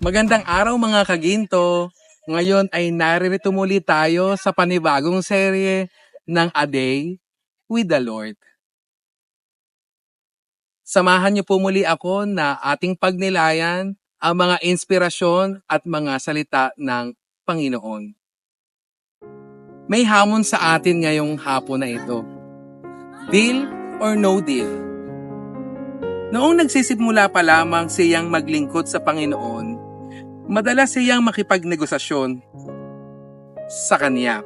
Magandang araw mga kaginto! Ngayon ay naririto muli tayo sa panibagong serye ng A Day with the Lord. Samahan niyo po muli ako na ating pagnilayan ang mga inspirasyon at mga salita ng Panginoon. May hamon sa atin ngayong hapon na ito. Deal or no deal? Noong nagsisimula pa lamang siyang maglingkod sa Panginoon, madalas siyang makipagnegosasyon sa Kanya.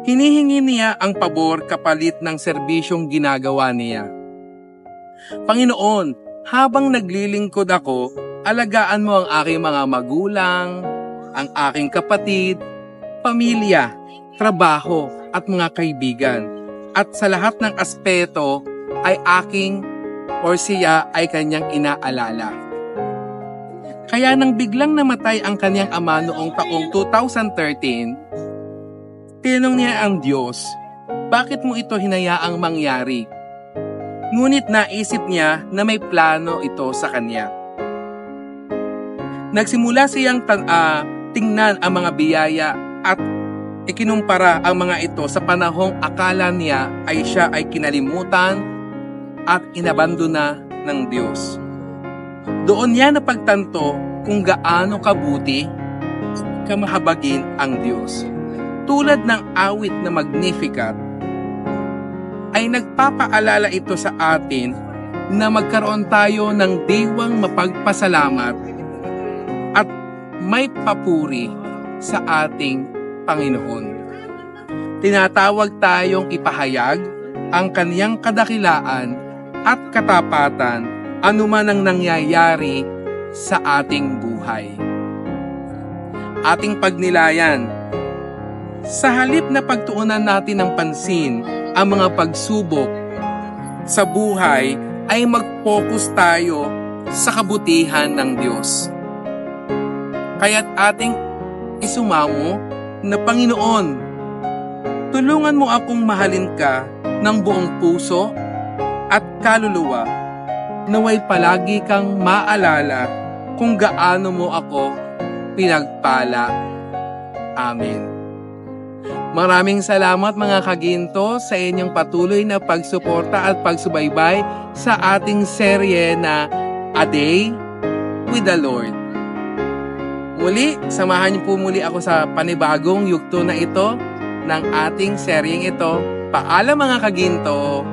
Hinihingi niya ang pabor kapalit ng serbisyong ginagawa niya. Panginoon, habang naglilingkod ako, alagaan mo ang aking mga magulang, ang aking kapatid, pamilya, trabaho at mga kaibigan. At sa lahat ng aspeto ay siya ay kanyang inaalala. Kaya nang biglang namatay ang kanyang ama noong taong 2013, tinanong niya ang Diyos, bakit mo ito hinayaang mangyari? Ngunit naisip niya na may plano ito sa kanya. Nagsimula siyang tingnan ang mga biyaya at ikinumpara ang mga ito sa panahong akala niya ay siya ay kinalimutan at inabandona ng Diyos. Doon niya napagtanto kung gaano kabuti kamahabagin ang Diyos. Tulad ng awit na Magnificat, ay nagpapaalala ito sa atin na magkaroon tayo ng diwang mapagpasalamat at may papuri sa ating Panginoon. Tinatawag tayong ipahayag ang kaniyang kadakilaan at katapatan anuman ang nangyayari sa ating buhay. Ating pagnilayan. Sa halip na pagtuunan natin ng pansin ang mga pagsubok sa buhay, ay mag-focus tayo sa kabutihan ng Diyos. Kaya't ating isumamo na Panginoon, tulungan mo akong mahalin ka ng buong puso at kaluluwa, naway palagi kang maalala kung gaano mo ako pinagpala. Amen. Maraming salamat mga kaginto sa inyong patuloy na pagsuporta at pagsubaybay sa ating serye na A Day with the Lord. Muli, samahan niyo po muli ako sa panibagong yugto na ito ng ating seryeng ito. Paalam mga kaginto!